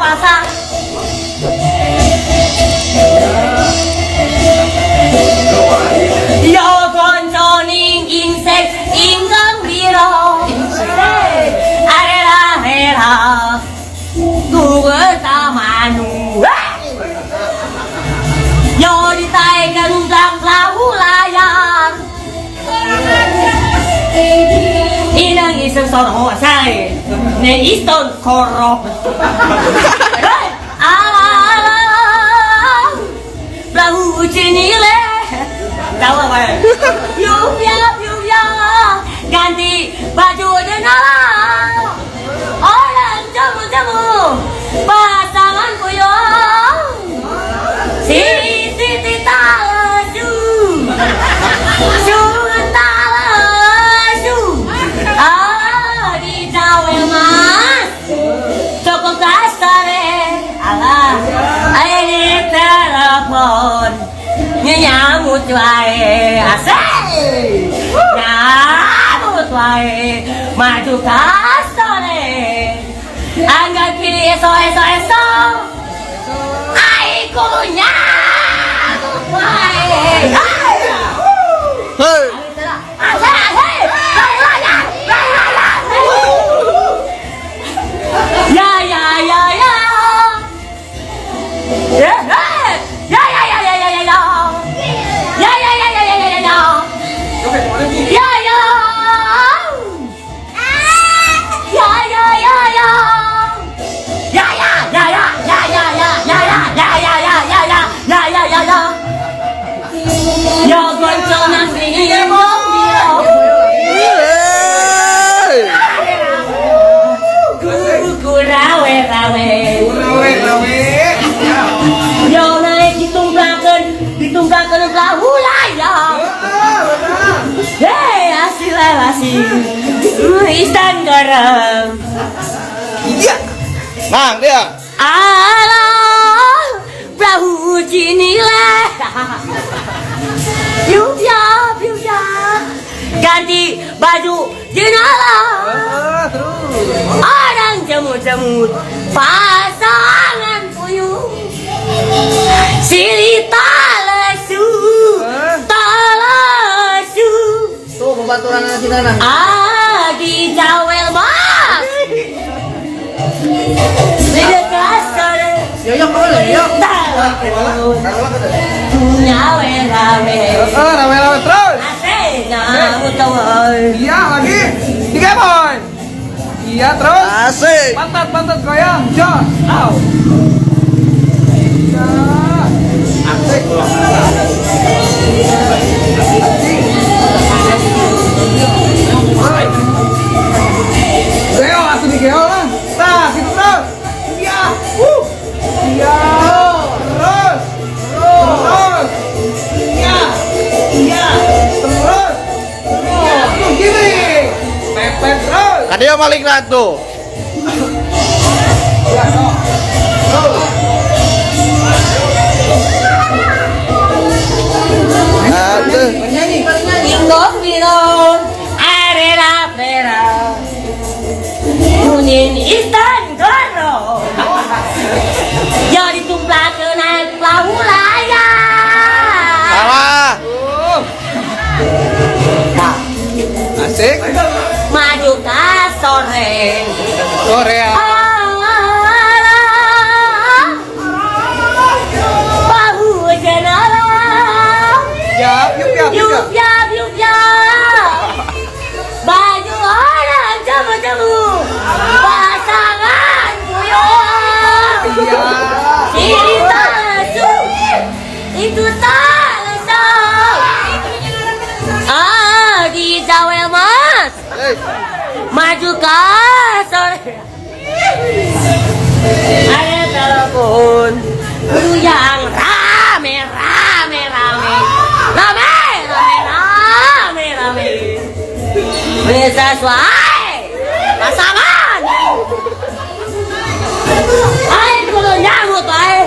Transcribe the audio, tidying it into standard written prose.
pasang. Yo konconing insek ingkang biro. Arera Google tamanu. Yo ditaikan ulang lahu layar. Inang isang soro say ne iston koro. Alah lahu cinile. Tahu apa? Yuk ya ganti baju denala. Orang jamu pasangan kuyong. Siti talasu. Sungan talasu. Di Jawa mas. Cukup kasare. Alah. Ini telepon. Nyamut wae asik. Nyamut wae maju kasone. Angga kiri eso. Ai kunya. Wae. Hei. Ditumplakan perahu layang. Hei, asih. Istan garam. Iya. Mang dia. Alah, perahu cinilah. Yuk ya. Ganti baju jenala. Orang jemut pasangan puyuh. Sili talasu. Tuh pembaturan anak kita nang. Di Jawel mas. Beda kasar. Yo boleh yo. Nyawe rame. Rame terus. Asik nyamut tawar. Iya lagi. Tiga boy. Iya terus. Asik. Pantat goyang. Jos. Au. Iya. Asik. Geo atuh di geo lah. Nah, gitu terus. Iya. Iya. Terus. Iya. Terus. Iya. Tuh gini. Pepet terus. Kan dia maling ratu. Ya, Aduh. Penyanyi. Ingkong biron arera pera. Kunin istan goro. Yo ditumplakeun naik perahu layang. Salah. Asik. Maju ka sore. Sore ya. Bahu jenala. Yuk ya. Baju orang jamu pasangan kuyong. Iya. Sini talasu. Itu talasu. Di Jawel mas. Maju ka sore. Ada telepon. Kudu yang rame. Bisa sesuai pasangan. Ayo kudu nyambut baik.